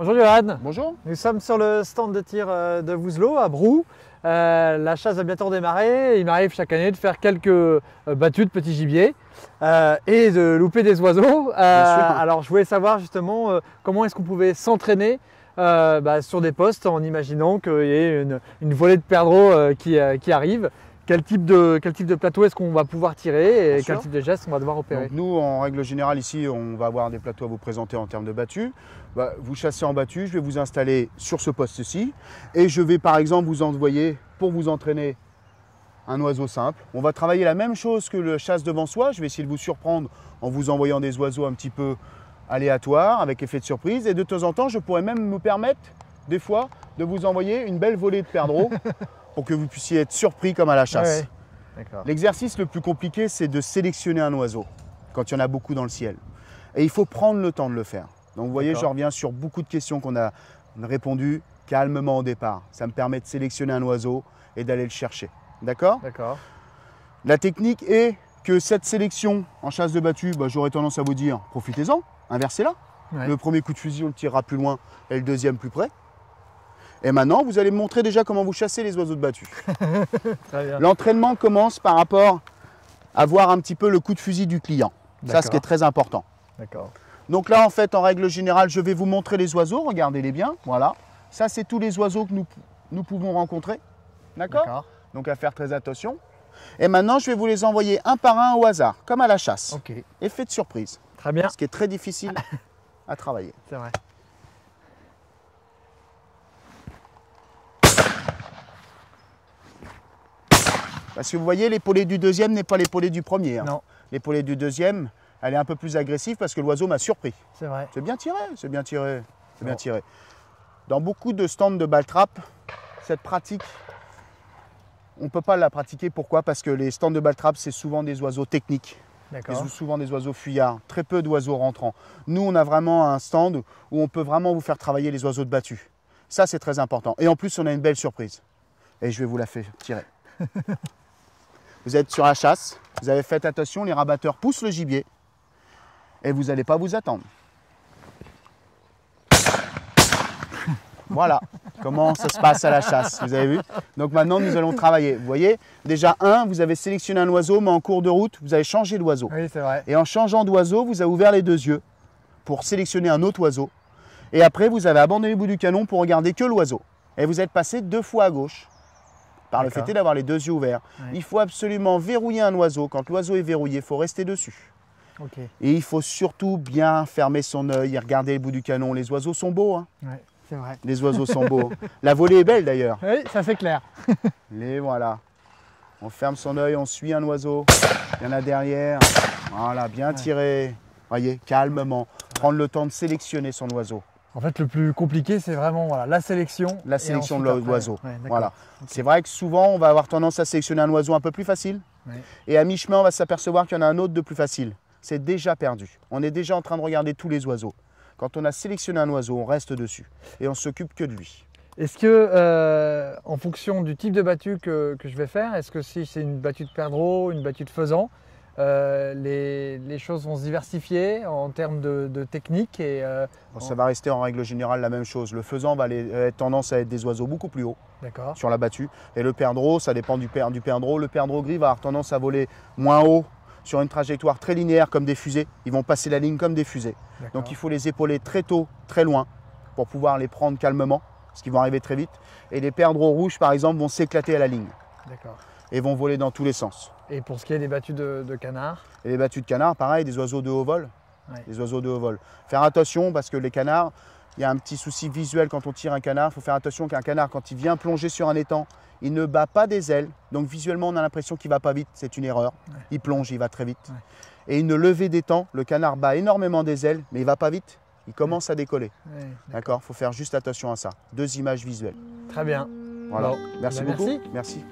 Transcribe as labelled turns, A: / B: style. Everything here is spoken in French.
A: Bonjour Johan.
B: Bonjour.
A: Nous sommes sur le stand de tir de Vouzelot à Brou. La chasse va bientôt démarrer. Il m'arrive chaque année de faire quelques battues de petits gibiers et de louper des oiseaux. Alors je voulais savoir justement comment est-ce qu'on pouvait s'entraîner sur des postes en imaginant qu'il y ait une volée de perdreaux qui arrive. Quel type de plateau est-ce qu'on va pouvoir tirer et quel type de gestes on va devoir opérer?
B: Donc nous, en règle générale, ici, on va avoir des plateaux à vous présenter en termes de battues. Vous chassez en battu, je vais vous installer sur ce poste-ci et je vais par exemple vous envoyer, pour vous entraîner, un oiseau simple. On va travailler la même chose que le chasse devant soi. Je vais essayer de vous surprendre en vous envoyant des oiseaux un petit peu aléatoires, avec effet de surprise. Et de temps en temps, je pourrais même me permettre, des fois, de vous envoyer une belle volée de perdreaux pour que vous puissiez être surpris comme à la chasse.
A: Ouais.
B: L'exercice le plus compliqué, c'est de sélectionner un oiseau quand il y en a beaucoup dans le ciel. Et il faut prendre le temps de le faire. Donc vous voyez, je reviens sur beaucoup de questions qu'on a répondues calmement au départ. Ça me permet de sélectionner un oiseau et d'aller le chercher. D'accord?
A: D'accord.
B: La technique est que cette sélection en chasse de battu, j'aurais tendance à vous dire, profitez-en, inversez-la.
A: Ouais.
B: Le premier coup de fusil, on le tirera plus loin et le deuxième plus près. Et maintenant, vous allez me montrer déjà comment vous chassez les oiseaux de battu.
A: Très bien.
B: L'entraînement commence par rapport à voir un petit peu le coup de fusil du client. Ça, ce qui est très important.
A: D'accord.
B: Donc là, en fait, en règle générale, je vais vous montrer les oiseaux. Regardez-les bien. Voilà. Ça, c'est tous les oiseaux que nous pouvons rencontrer. D'accord? Donc, à faire très attention. Et maintenant, je vais vous les envoyer un par un au hasard, comme à la chasse.
A: Ok.
B: Effet de surprise.
A: Très bien.
B: Ce qui est très difficile à travailler.
A: C'est vrai.
B: Parce que vous voyez, l'épaulé du deuxième n'est pas l'épaulé du premier. Hein.
A: Non.
B: L'épaulé du deuxième, elle est un peu plus agressive parce que l'oiseau m'a surpris.
A: C'est vrai.
B: C'est bien tiré, c'est bien tiré, c'est bien tiré. Dans beaucoup de stands de ball trap, cette pratique, on ne peut pas la pratiquer. Pourquoi? Parce que les stands de ball trap, c'est souvent des oiseaux techniques.
A: D'accord.
B: Souvent des oiseaux fuyards, très peu d'oiseaux rentrants. Nous, on a vraiment un stand où on peut vraiment vous faire travailler les oiseaux de battu. Ça, c'est très important. Et en plus, on a une belle surprise. Et je vais vous la faire tirer. Vous êtes sur la chasse, vous avez fait attention, les rabatteurs poussent le gibier et vous n'allez pas vous attendre. Voilà comment ça se passe à la chasse, vous avez vu? Donc maintenant, nous allons travailler. Vous voyez, déjà vous avez sélectionné un oiseau, mais en cours de route, vous avez changé d'oiseau.
A: Oui, c'est vrai.
B: Et en changeant d'oiseau, vous avez ouvert les deux yeux pour sélectionner un autre oiseau. Et après, vous avez abandonné le bout du canon pour regarder que l'oiseau. Et vous êtes passé 2 fois à gauche. Par le fait d'avoir les deux yeux ouverts. Ouais. Il faut absolument verrouiller un oiseau. Quand l'oiseau est verrouillé, il faut rester dessus.
A: Okay.
B: Et il faut surtout bien fermer son œil et regarder le bout du canon. Les oiseaux sont beaux. Hein.
A: Ouais, c'est vrai.
B: Les oiseaux sont beaux. La volée est belle d'ailleurs.
A: Oui, ça c'est clair.
B: Et voilà. On ferme son œil, on suit un oiseau. Il y en a derrière. Voilà, bien tiré. Voyez, calmement. Prendre le temps de sélectionner son oiseau.
A: En fait, le plus compliqué, c'est vraiment la sélection.
B: La sélection de l'oiseau.
A: Ouais,
B: voilà. C'est vrai que souvent, on va avoir tendance à sélectionner un oiseau un peu plus facile. Ouais. Et à mi-chemin, on va s'apercevoir qu'il y en a un autre de plus facile. C'est déjà perdu. On est déjà en train de regarder tous les oiseaux. Quand on a sélectionné un oiseau, on reste dessus. Et on ne s'occupe que de lui.
A: Est-ce que, en fonction du type de battue que je vais faire, est-ce que si c'est une battue de perdreau, une battue de faisan, les choses vont se diversifier en termes de technique et
B: ça va rester en règle générale la même chose. Le faisan va avoir tendance à être des oiseaux beaucoup plus hauts sur la battue. Et le perdreau, ça dépend du perdreau. Le perdreau gris va avoir tendance à voler moins haut sur une trajectoire très linéaire comme des fusées. Ils vont passer la ligne comme des fusées. Donc il faut les épauler très tôt, très loin pour pouvoir les prendre calmement parce qu'ils vont arriver très vite. Et les perdreaux rouges, par exemple, vont s'éclater à la ligne. Et vont voler dans tous les sens.
A: Et pour ce qui est des battues de canards?
B: Et les battues de canards, pareil, des oiseaux de haut vol. Ouais. Des oiseaux de haut vol. Faire attention parce que les canards, il y a un petit souci visuel quand on tire un canard. Il faut faire attention qu'un canard, quand il vient plonger sur un étang, il ne bat pas des ailes. Donc visuellement, on a l'impression qu'il ne va pas vite. C'est une erreur. Ouais. Il plonge, il va très vite. Ouais. Et une levée d'étang, le canard bat énormément des ailes, mais il ne va pas vite. Il commence à décoller. Ouais, d'accord. Il faut faire juste attention à ça. 2 images visuelles.
A: Très bien.
B: Voilà. Merci beaucoup. Merci.